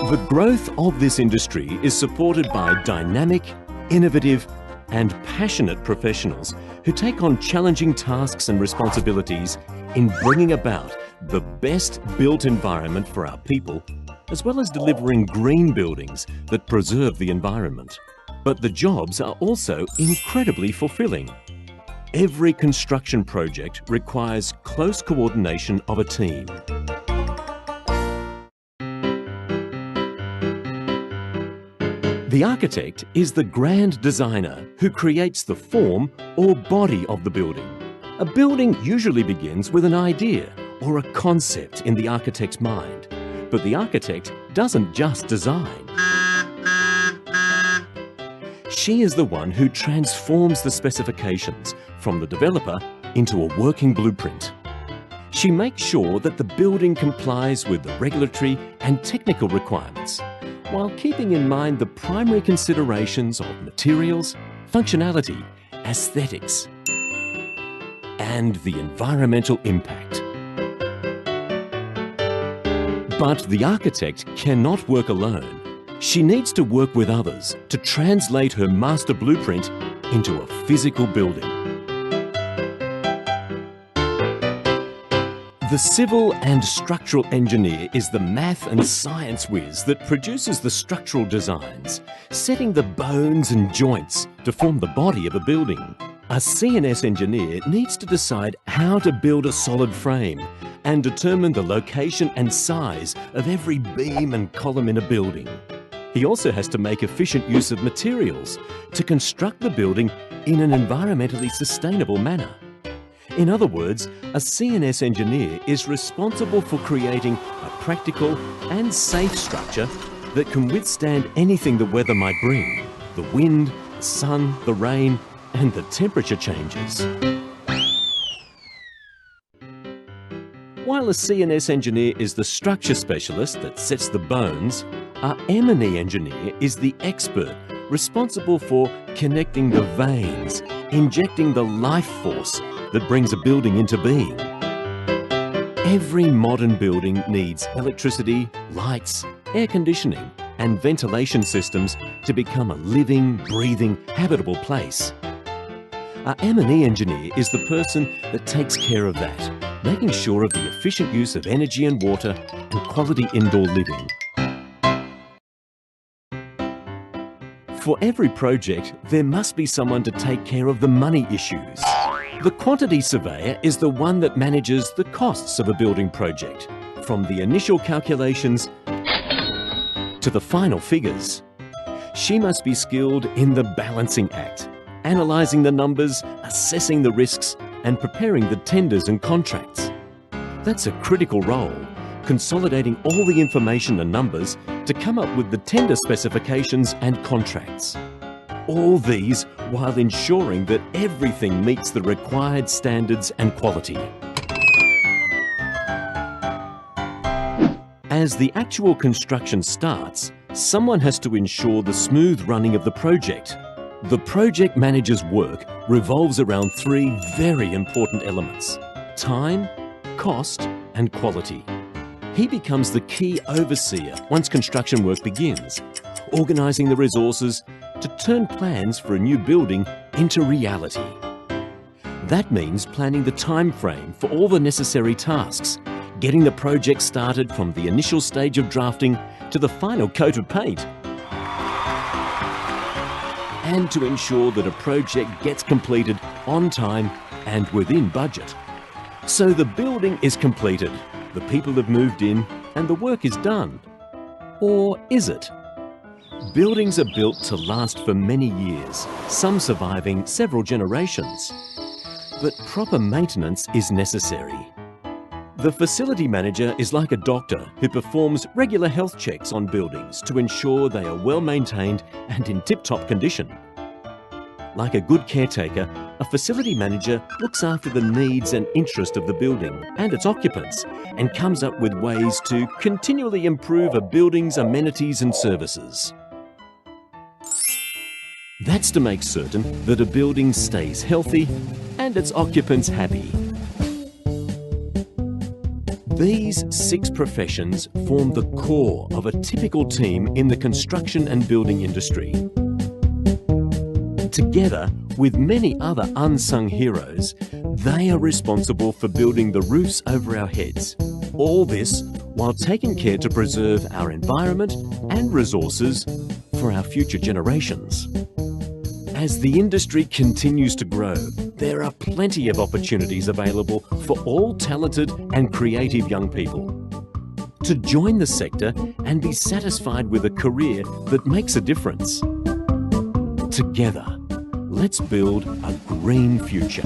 The growth of this industry is supported by dynamic, innovative and passionate professionals who take on challenging tasks and responsibilities in bringing about the best built environment for our people, as well as delivering green buildings that preserve the environment. But the jobs are also incredibly fulfilling. Every construction project requires close coordination of a team. The architect is the grand designer who creates the form or body of the building. A building usually begins with an idea or a concept in the architect's mind, but the architect doesn't just design. She is the one who transforms the specifications from the developer into a working blueprint. She makes sure that the building complies with the regulatory and technical requirements, while keeping in mind the primary considerations of materials, functionality, aesthetics, and the environmental impact. But the architect cannot work alone. She needs to work with others to translate her master blueprint into a physical building. The civil and structural engineer is the math and science whiz that produces the structural designs, setting the bones and joints to form the body of a building. A C&S engineer needs to decide how to build a solid frame and determine the location and size of every beam and column in a building. He also has to make efficient use of materials to construct the building in an environmentally sustainable manner. In other words, a C&S engineer is responsible for creating a practical and safe structure that can withstand anything the weather might bring: the wind, the sun, the rain, and the temperature changes. While a C&S engineer is the structure specialist that sets the bones, our M&E engineer is the expert responsible for connecting the veins, injecting the life force that brings a building into being. Every modern building needs electricity, lights, air conditioning, and ventilation systems to become a living, breathing, habitable place. Our M&E engineer is the person that takes care of that, making sure of the efficient use of energy and water and quality indoor living. For every project, there must be someone to take care of the money issues. The quantity surveyor is the one that manages the costs of a building project, from the initial calculations to the final figures. She must be skilled in the balancing act, analysing the numbers, assessing the risks, and preparing the tenders and contracts. That's a critical role, consolidating all the information and numbers to come up with the tender specifications and contracts. All these while ensuring that everything meets the required standards and quality. As the actual construction starts, someone has to ensure the smooth running of the project. The project manager's work revolves around three very important elements: time, cost, and quality. He becomes the key overseer once construction work begins, organising the resources to turn plans for a new building into reality. That means planning the time frame for all the necessary tasks, getting the project started from the initial stage of drafting to the final coat of paint, and to ensure that a project gets completed on time and within budget. So the building is completed, the people have moved in, and the work is done. Or is it? Buildings are built to last for many years, some surviving several generations. But proper maintenance is necessary. The facility manager is like a doctor who performs regular health checks on buildings to ensure they are well maintained and in tip-top condition. Like a good caretaker, a facility manager looks after the needs and interest of the building and its occupants and comes up with ways to continually improve a building's amenities and services. That's to make certain that a building stays healthy and its occupants happy. These 6 professions form the core of a typical team in the construction and building industry. Together with many other unsung heroes, they are responsible for building the roofs over our heads. All this while taking care to preserve our environment and resources for our future generations. As the industry continues to grow, there are plenty of opportunities available for all talented and creative young people. To join the sector and be satisfied with a career that makes a difference. Together, let's build a green future.